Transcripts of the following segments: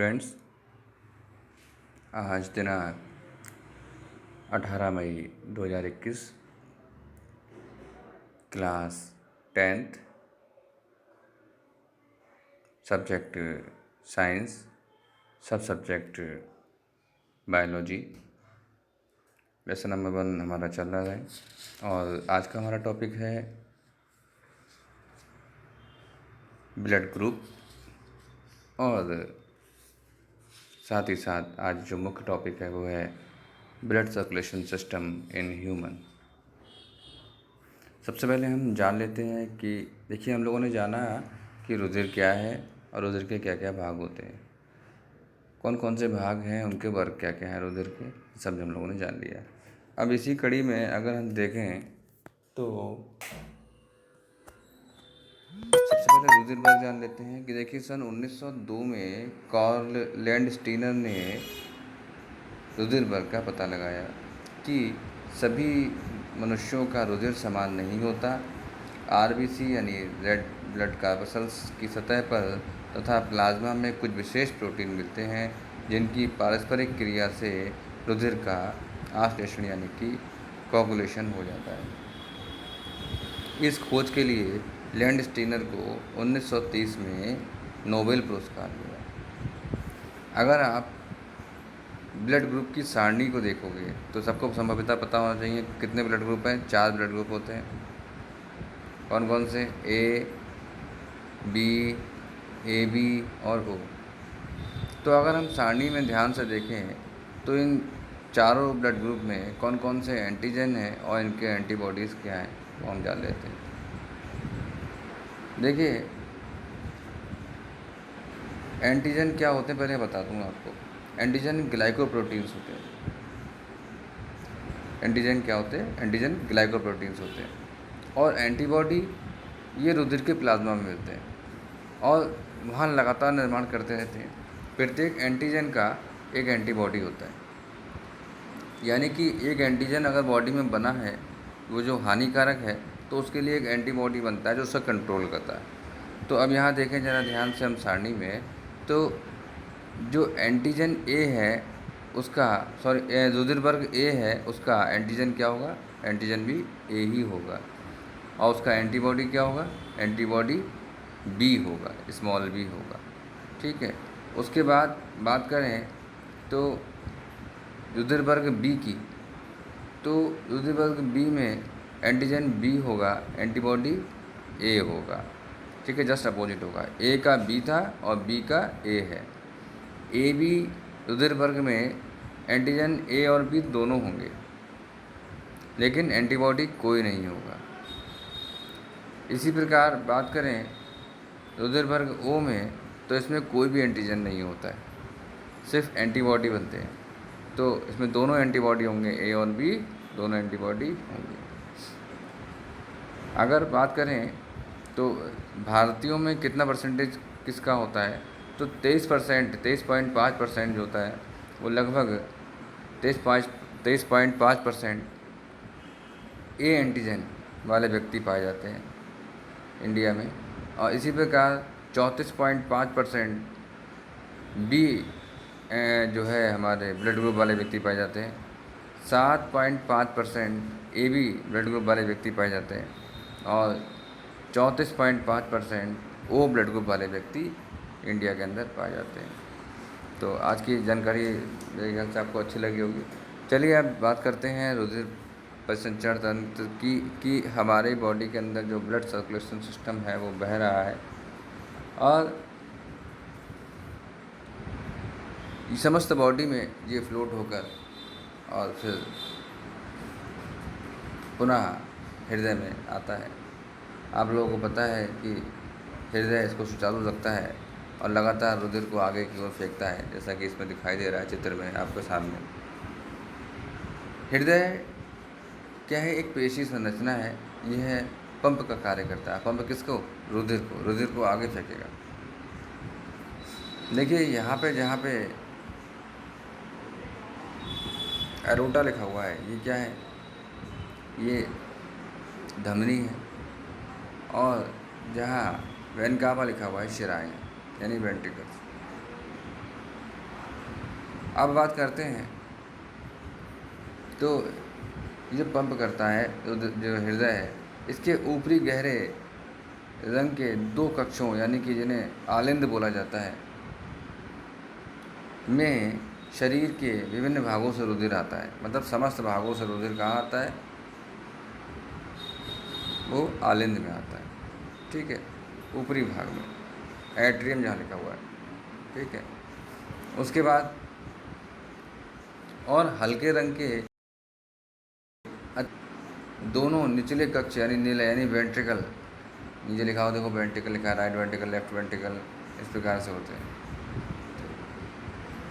Friends, आज दिनांक 18 मई 2021, class 10th, subject science, सब सब्जेक्ट बायोलॉजी, लेसन नंबर 1 हमारा चल रहा है। और आज का हमारा टॉपिक है ब्लड ग्रुप। और साथ ही साथ आज जो मुख्य टॉपिक है वो है blood circulation system in human. सबसे पहले हम जान लेते हैं कि देखिए, हम लोगों ने जाना कि रुधिर क्या है और रुधिर के क्या क्या भाग होते हैं, कौन कौन से भाग हैं, उनके वर्ग क्या क्या हैं रुधिर के, सब हम लोगों ने जान लिया। अब इसी कड़ी में अगर हम देखें तो सबसे पहले रुधिर वर्ग जान लेते हैं कि देखिए, सन 1902 में कार्ल लैंडस्टीनर ने रुधिर वर्ग का पता लगाया कि सभी मनुष्यों का रुधिर समान नहीं होता। आरबीसी यानी रेड ब्लड कार्पसल्स की सतह पर तथा प्लाज्मा में कुछ विशेष प्रोटीन मिलते हैं जिनकी पारस्परिक क्रिया से रुधिर का आश्लेषण यानी कि कोगुलेशन हो जाता है। इस खोज के लिए लैंडस्टीनर को 1930 में नोबेल पुरस्कार मिला। अगर आप ब्लड ग्रुप की सारणी को देखोगे तो सबको संभवतः पता होना चाहिए कितने ब्लड ग्रुप हैं। 4 ब्लड ग्रुप होते हैं। कौन कौन से? ए, बी, ए बी और ओ। तो अगर हम सारणी में ध्यान से देखें तो इन चारों ब्लड ग्रुप में कौन कौन से एंटीजन हैं और इनके एंटीबॉडीज़ क्या हैं वो हम जान लेते हैं। देखिए, एंटीजन क्या होते हैं पहले बता दूंगा आपको। एंटीजन ग्लाइकोप्रोटीन्स होते हैं। एंटीजन क्या होते हैं? एंटीजन ग्लाइकोप्रोटीन्स होते हैं। और एंटीबॉडी ये रुधिर के प्लाज्मा में मिलते हैं और वहाँ लगातार निर्माण करते रहते हैं। प्रत्येक एंटीजन का एक एंटीबॉडी होता है, यानी कि एक एंटीजन अगर बॉडी में बना है वो जो हानिकारक है तो उसके लिए एक एंटीबॉडी बनता है जो उसका कंट्रोल करता है। तो अब यहाँ देखें ज़रा ध्यान से हम सारणी में, तो जो एंटीजन ए है उसका रुधिर वर्ग ए है उसका एंटीजन क्या होगा? एंटीजन भी ए ही होगा। और उसका एंटीबॉडी क्या होगा? एंटीबॉडी बी होगा, स्मॉल बी होगा। ठीक है। उसके बाद बात करें तो रुधिर वर्ग बी की, तो रुधिर वर्ग बी में एंटीजन बी होगा, एंटीबॉडी ए होगा। ठीक है, जस्ट अपोजिट होगा। ए का बी था और बी का ए है। ए बी रुधिर वर्ग में एंटीजन ए और बी दोनों होंगे लेकिन एंटीबॉडी कोई नहीं होगा। इसी प्रकार बात करें रुधिर वर्ग ओ में, तो इसमें कोई भी एंटीजन नहीं होता है, सिर्फ एंटीबॉडी बनते हैं। तो इसमें दोनों एंटीबॉडी होंगे, ए और बी दोनों एंटीबॉडी होंगे। अगर बात करें तो भारतीयों में कितना परसेंटेज किसका होता है, तो 23.5% जो होता है वो लगभग 23.5% ए एंटीजन वाले व्यक्ति पाए जाते हैं इंडिया में। और इसी प्रकार 34.5% बी जो है हमारे ब्लड ग्रुप वाले व्यक्ति पाए जाते हैं। 7.5% ए बी ब्लड ग्रुप वाले व्यक्ति पाए जाते हैं और 34.5% ओ ब्लड ग्रुप वाले व्यक्ति इंडिया के अंदर पाए जाते हैं। तो आज की जानकारी मेरे ख्याल से आपको अच्छी लगी होगी। चलिए अब बात करते हैं रुधिर परिसंचरण तंत्र की कि हमारे बॉडी के अंदर जो ब्लड सर्कुलेशन सिस्टम है वो बह रहा है और समस्त बॉडी में ये फ्लोट होकर और फिर पुनः हृदय में आता है। आप लोगों को पता है कि हृदय इसको सुचारू रखता है और लगातार रुधिर को आगे की ओर फेंकता है, जैसा कि इसमें दिखाई दे रहा है चित्र में आपके सामने। हृदय क्या है? एक पेशी संरचना है। यह पंप का कार्य करता है। पंप किसको? रुधिर को आगे फेंकेगा। देखिए यहाँ पे जहाँ पे एरोटा लिखा हुआ है, ये क्या है? ये धमनी है। और जहाँ वेन कावा लिखा हुआ है शिराएँ यानी वेंट्रिकल्स। अब बात करते हैं, तो ये पंप करता है जो हृदय है, इसके ऊपरी गहरे रंग के दो कक्षों यानी कि जिन्हें आलिंद बोला जाता है में शरीर के विभिन्न भागों से रुधिर आता है। मतलब समस्त भागों से रुधिर कहाँ आता है? वो आलिंद में आता है। ठीक है, ऊपरी भाग में, एट्रियम जहाँ लिखा हुआ है। ठीक है, उसके बाद और हल्के रंग के दोनों निचले कक्ष यानी नीला यानी वेंट्रिकल, नीचे लिखा हो देखो, वेंट्रिकल लिखा है, राइट वेंट्रिकल, लेफ्ट वेंट्रिकल, इस प्रकार से होते हैं,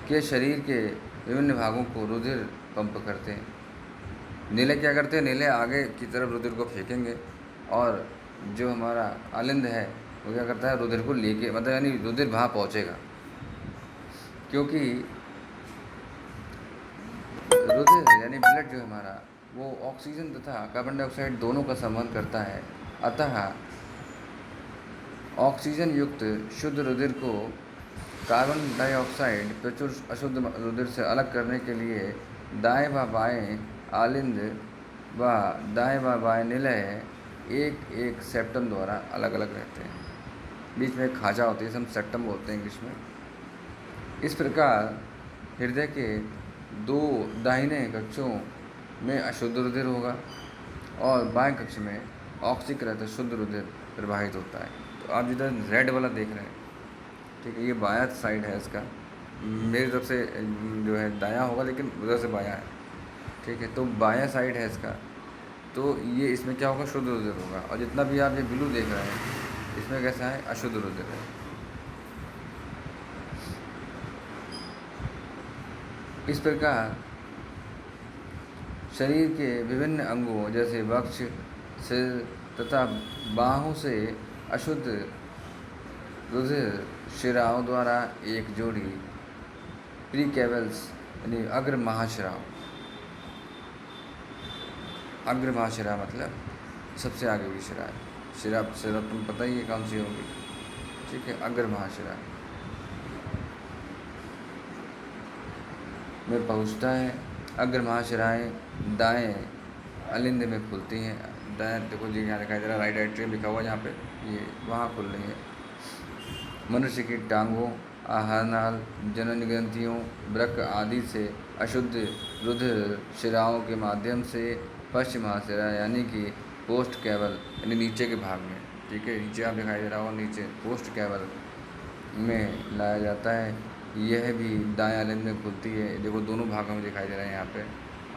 के शरीर के विभिन्न भागों को रुधिर पंप करते हैं। नीले क्या करते हैं? नीले आगे की तरफ रुधिर को फेंकेंगे, और जो हमारा आलिंद है वो क्या करता है? रुधिर को लेके, मतलब यानी रुधिर वहाँ पहुँचेगा, क्योंकि रुधिर यानी ब्लड जो हमारा वो ऑक्सीजन तथा कार्बन डाइऑक्साइड दोनों का संवहन करता है। अतः ऑक्सीजन युक्त शुद्ध रुधिर को कार्बन डाइऑक्साइड प्रचुर अशुद्ध रुधिर से अलग करने के लिए दाएं व बाएं आलिंद व दाएं व बाएं निलय एक एक सेप्टम द्वारा अलग अलग रहते हैं। बीच में एक खांचा होती है, हम सेप्टम बोलते हैं इंग्लिश में। इस प्रकार हृदय के दो दाहिने कक्षों में अशुद्ध रुधिर होगा और बाएं कक्ष में ऑक्सीकृत शुद्ध रुधिर प्रवाहित होता है। तो आप जिधर रेड वाला देख रहे हैं, ठीक है, ये बायां साइड है इसका, मेरी तरफ से जो है दायां होगा, लेकिन उधर से बायां है। ठीक है, तो बायां साइड है इसका, तो ये इसमें क्या होगा? शुद्ध रुधिर होगा। और जितना भी आप ये ब्लू देख रहे हैं, इसमें कैसा है? अशुद्ध रुधिर है। इस प्रकार शरीर के विभिन्न अंगों जैसे वक्ष, सिर तथा बाहों से अशुद्ध रुधिर शिराओं द्वारा एक जोड़ी प्रीकैवल्स यानी अग्र महाशिराओं, अग्र महाशिरा मतलब सबसे आगे की शिरा है। शिरा तुम पता ही है कौन सी होगी। ठीक है, अग्र महाशिरा में पहुँचता है। अग्र महाशिराएँ दाएं अलिंद में खुलती हैं। दाएं देखो जी, यहाँ दिखाई दे रहा है, राइट एट्रियम लिखा हुआ है जहाँ पे, ये वहाँ खुल रही है। मनुष्य की टांगों, आहारनाल, जनन ग्रंथियों, वृक्क आदि से अशुद्ध रुधिर शिराओं के माध्यम से पश्चिम महाशिरा यानी कि पोस्ट कैवल यानी नीचे के भाग में, ठीक है, नीचे आप दिखाई दे रहा हो, नीचे पोस्ट कैवल में लाया जाता है। यह भी दाएं आलिंद में खुलती है। देखो दोनों भागों में दिखाई दे रहे हैं यहाँ पे,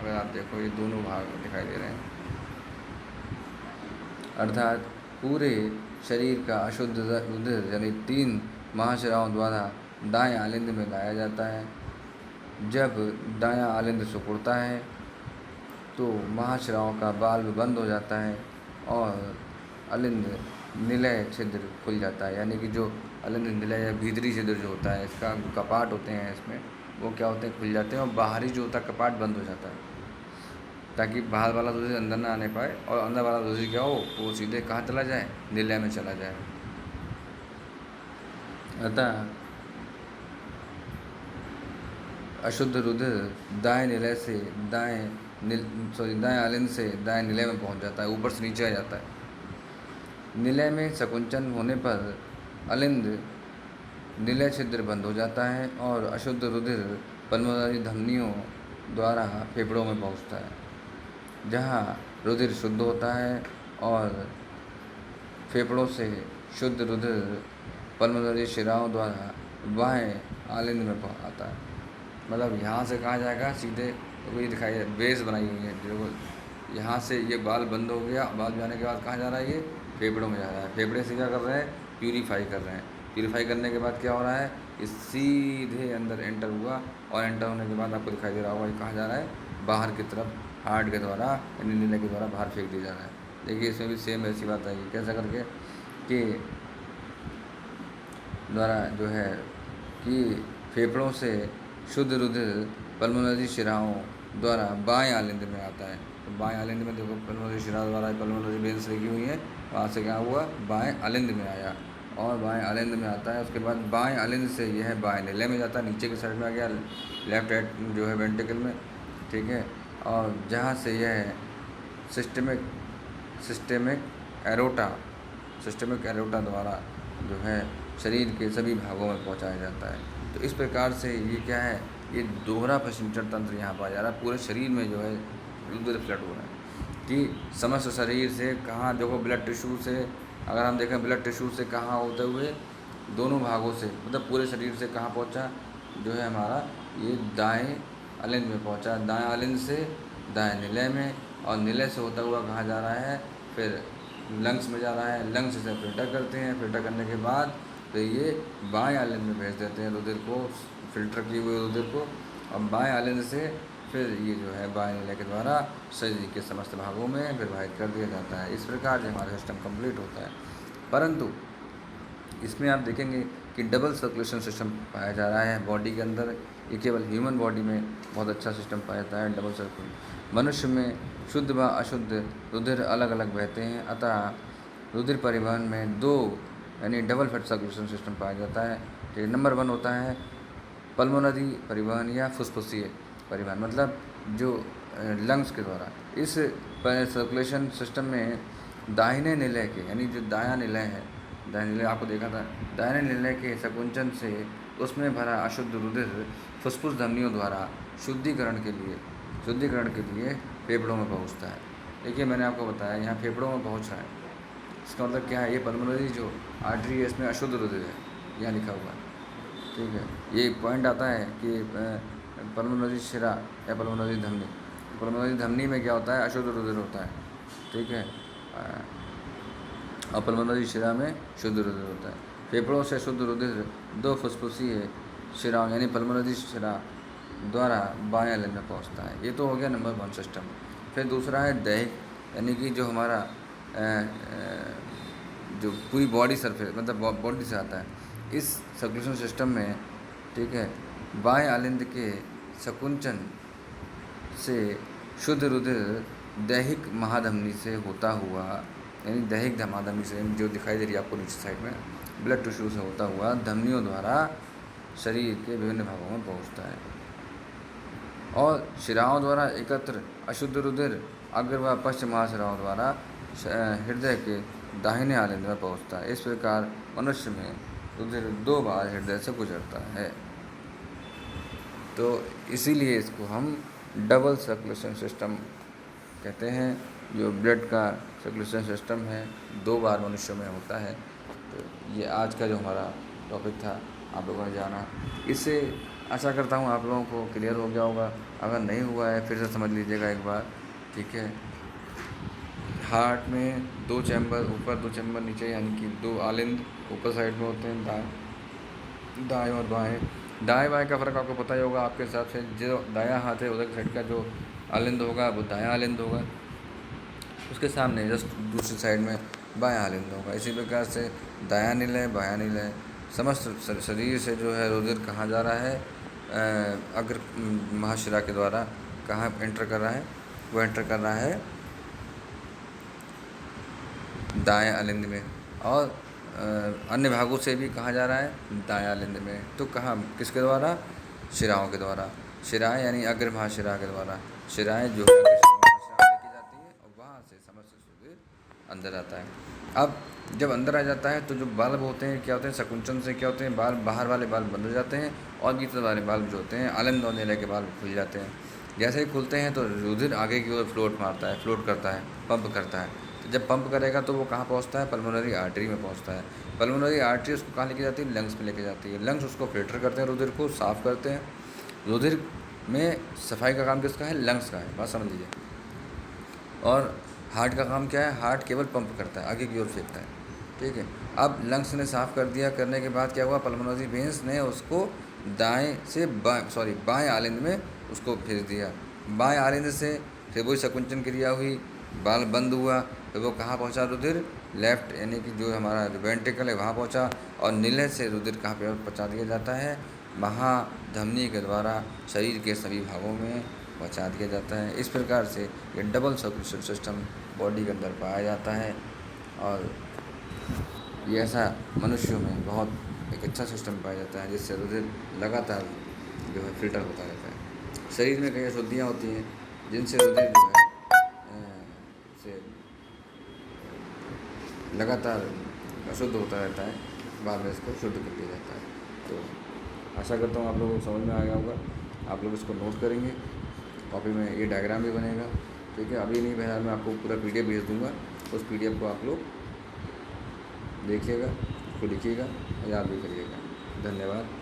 अगर आप देखो ये दोनों भाग दिखाई दे रहे हैं, अर्थात पूरे शरीर का अशुद्ध रुधिर यानी 3 महाशिराओं द्वारा दाएं आलिंद में लाया जाता है। जब दायां आलिंद सिकुड़ता है तो महाशिराओं का वाल्व बंद हो जाता है और आलिंद निलय छिद्र खुल जाता है। यानी कि जो आलिंद निलय या भीतरी छिद्र जो होता है, इसका कपाट होते हैं इसमें, वो क्या होते हैं? खुल जाते हैं, और बाहरी जो होता है कपाट बंद हो जाता है, ताकि बाहर वाला रुधिर अंदर ना आने पाए, और अंदर वाला रुधिर क्या हो, वो सीधे कहाँ चला जाए? निलय में चला जाए। अतः अशुद्ध रुधिर दाएं निलय से दाएं आलिंद से दाएं निलय में पहुंच जाता है, ऊपर से नीचे आ जाता है। निलय में संकुंचन होने पर आलिंद निलय छिद्र बंद हो जाता है और अशुद्ध रुधिर पल्मोनरी धमनियों द्वारा फेफड़ों में पहुंचता है, जहां रुधिर शुद्ध होता है और फेफड़ों से शुद्ध रुधिर पल्मोनरी शिराओं द्वारा बाएं आलिंद में आता है। मतलब यहाँ से कहाँ जाएगा? सीधे वही दिखाई है, बेस बनाई हुई है, जो यहाँ से ये बाल बंद हो गया, बाल जाने के बाद कहाँ जा रहा है? ये फेफड़ों में जा रहा है। फेफड़े से क्या कर रहे हैं? प्यूरीफाई कर रहे हैं। प्यूरीफाई करने के बाद क्या हो रहा है? ये सीधे अंदर एंटर हुआ, और एंटर होने के बाद आपको दिखाई दे रहा होगा ये कहाँ जा रहा है? बाहर की तरफ, हार्ट के द्वारा यानी नीले के द्वारा बाहर फेंक दिया जा रहा है। देखिए इसमें भी सेम ऐसी बात आएगी, कैसा करके कि द्वारा जो है कि फेफड़ों से शुद्ध रुधिर पल्मोनरी शिराओं द्वारा बाएं आलिंद में आता है। तो बाएं आलिंद में देखो, पल्मोनरी शिरा द्वारा पल्मोनरी वेन्स लगी हुई है, वहाँ से क्या हुआ? बाएं आलिंद में आया। और बाएं आलिंद में आता है। उसके बाद बाएं आलिंद से यह बाएं निलय में जाता है, नीचे की साइड में आ गया, लेफ्ट राइट जो है वेंट्रिकल में, ठीक है। और जहाँ से यह systemic systemic aorta systemic aorta द्वारा जो है शरीर के सभी भागों में पहुंचाया जाता है। तो इस प्रकार से ये क्या है, ये दोहरा प्रसंचरण तंत्र यहाँ पाया जा रहा है। पूरे शरीर में जो है ब्लड फ्लड हो रहा है कि समस्त शरीर से कहाँ देखो, ब्लड टिश्यू से अगर हम देखें, ब्लड टिश्यू से कहाँ होते हुए दोनों भागों से, मतलब पूरे शरीर से कहाँ पहुँचा, जो है हमारा ये दाएं आलिंद में पहुँचा, दाएं आलिंद से दाएं निलय में, और निलय से होता हुआ कहाँ जा रहा है, फिर लंग्स में जा रहा है। लंग्स से फिल्टर करते हैं, फिल्टर करने के बाद फिर ये बाएं आलिंद में भेज देते हैं रुधिर को, फिल्टर किए हुए रुधिर को, और बाएं आलिंद से फिर ये जो है बाएं निलय के द्वारा शरीर के समस्त भागों में प्रवाहित कर दिया जाता है। इस प्रकार से हमारा सिस्टम कंप्लीट होता है। परंतु इसमें आप देखेंगे कि डबल सर्कुलेशन सिस्टम पाया जा रहा है बॉडी के अंदर। ये केवल ह्यूमन बॉडी में बहुत अच्छा सिस्टम पाया जाता है, डबल सर्कुलेशन। मनुष्य में शुद्ध व अशुद्ध रुधिर अलग अलग बहते हैं, अतः रुधिर परिवहन में दो यानी डबल फेट सर्कुलेशन सिस्टम पाया जाता है। तो नंबर 1 होता है पल्मोनरी परिवहन या फुसफुसीय परिवहन, मतलब जो लंग्स के द्वारा। इस सर्कुलेशन सिस्टम में दाहिने निलय के यानी जो दायां निलय है, दायां निलय आपको देखा था, दाहिने निलय के संकुंचन से उसमें भरा अशुद्ध रुधिर फुसफुस धमनियों द्वारा शुद्धिकरण के लिए फेफड़ों में पहुंचता है। देखिए मैंने आपको बताया यहाँ फेफड़ों में पहुंच रहा है, इसका मतलब क्या है, ये पल्मोनरी जो आर्टरी है इसमें अशुद्ध रुधिर है, यहाँ लिखा हुआ है, ठीक है। ये पॉइंट आता है कि पल्मोनरी शिरा या पल्मोनरी धमनी में क्या होता है, अशुद्ध रुधिर होता है, ठीक है। और पल्मोनरी शिरा में शुद्ध रुधिर होता है। फेफड़ों से शुद्ध रुधिर दो फुसफुसीय शिराओं यानी पल्मोनरी शिरा द्वारा बाएं आलिंद में पहुंचता है। ये तो हो गया नंबर 1 सिस्टम। फिर दूसरा है दैहिक, यानी कि जो हमारा जो पूरी बॉडी सरफेस मतलब बॉडी से आता है। इस सर्कुलेशन सिस्टम में, ठीक है, बाएं आलिंद के संकुंचन से शुद्ध रुधिर दैहिक महाधमनी से होता हुआ, यानी दैहिक महाधमनी से जो दिखाई दे रही है आपको नीचे साइड में, ब्लड टिश्यू से होता हुआ धमनियों द्वारा शरीर के विभिन्न भागों में पहुंचता है। और शिराओं द्वारा एकत्र अशुद्ध रुधिर अग्र व पश्च महाशिराओं द्वारा हृदय के दाहिने आलिंद में पहुंचता है। इस प्रकार मनुष्य में रुधिर 2 बार हृदय से गुजरता है। तो इसीलिए इसको हम डबल सर्कुलेशन सिस्टम कहते हैं। जो ब्लड का सर्कुलेशन सिस्टम है 2 बार मनुष्य में होता है। तो ये आज का जो हमारा टॉपिक था आप लोगों ने जाना, इससे आशा करता हूँ आप लोगों को क्लियर हो गया होगा। अगर नहीं हुआ है फिर से समझ लीजिएगा एक बार, ठीक है। हार्ट में 2 चैम्बर, ऊपर 2 चैम्बर नीचे, यानी कि 2 आलिंद ऊपर साइड में होते हैं, दाएं और बाएं। दाएं बाएं का फ़र्क आपको पता ही होगा आपके हिसाब से। जो दायां हाथ है उधर साइड का जो आलिंद होगा वो दायां आलिंद होगा, उसके सामने जस्ट दूसरी साइड में बायां आलिंद होगा। इसी प्रकार से दायां निलय बायां निलय समस्त शरीर से जो है रुधिर कहाँ जा रहा है, अग्र महाशिरा के द्वारा कहाँ एंटर कर रहा है, वो एंटर कर रहा है दाएं आलिंद में। और अन्य भागों से भी कहाँ जा रहा है, दाएं आलिंद में। तो कहाँ, किसके द्वारा, शिराओं के द्वारा। शिराएँ यानी अग्र महाशिरा के द्वारा, शिराएँ जो है लेके जाती है और वहाँ से समस्त रुधिर अंदर आता है। अब जब अंदर आ जाता है तो जो बाल्ब होते हैं क्या होते हैं, संकुंचन से क्या होते हैं, बाल्ब बाहर वाले बाल्ब बंद हो जाते हैं और भीतर वाले बाल्ब जो होते हैं आलिंद और निलय के बाल्ब खुल जाते हैं। जैसे ही खुलते हैं तो रुधिर आगे की ओर फ्लोट करता है, पंप करता है। तो जब पंप करेगा तो वो कहाँ पहुँचता है, पल्मोनरी आर्टरी में पहुँचता है। पल्मोनरी आर्टरी उसको कहाँ लेके जाती है, लंग्स में लेके जाती है। लंग्स उसको फिल्टर करते हैं, रुधिर को साफ़ करते हैं। रुधिर में सफाई का काम किसका है, लंग्स का है, बात समझ लीजिए। और हार्ट का काम क्या है, हार्ट केवल पंप करता है, आगे की ओर फेंकता है, ठीक है। अब लंग्स ने साफ़ कर दिया, करने के बाद क्या हुआ, पल्मोनरी वेंस ने उसको बाएं आलिंद में उसको भेज दिया। बाएं आलिंद से फिर वही संकुंचन क्रिया हुई, बाल बंद हुआ, फिर वो कहाँ पहुँचा रुधिर, लेफ्ट यानी कि जो हमारा वेंट्रिकल है वहाँ पहुँचा। और निलय से रुधिर कहाँ पे पहुँचा दिया जाता है, महाधमनी के द्वारा शरीर के सभी भागों में पहुँचा दिया जाता है। इस प्रकार से ये डबल सर्कुलेशन सिस्टम बॉडी के अंदर पाया जाता है। और ये ऐसा मनुष्यों में बहुत एक अच्छा सिस्टम पाया जाता है जिससे रुधिर लगातार जो है फ़िल्टर होता रहता है। शरीर में कई अशुद्धियाँ होती हैं जिनसे रुधिर जो है से लगातार अशुद्ध होता रहता है, बाद में इसको शुद्ध कर दिया जाता है। तो आशा करता हूँ आप लोगों को समझ में आ गया होगा। आप लोग इसको नोट करेंगे, कॉपी में ये डायग्राम भी बनेगा, ठीक है। अभी नहीं, फिलहाल मैं आपको पूरा PDF भेज दूँगा, उस PDF को आप लोग देखिएगा, उसको लिखिएगा, याद भी करिएगा। धन्यवाद।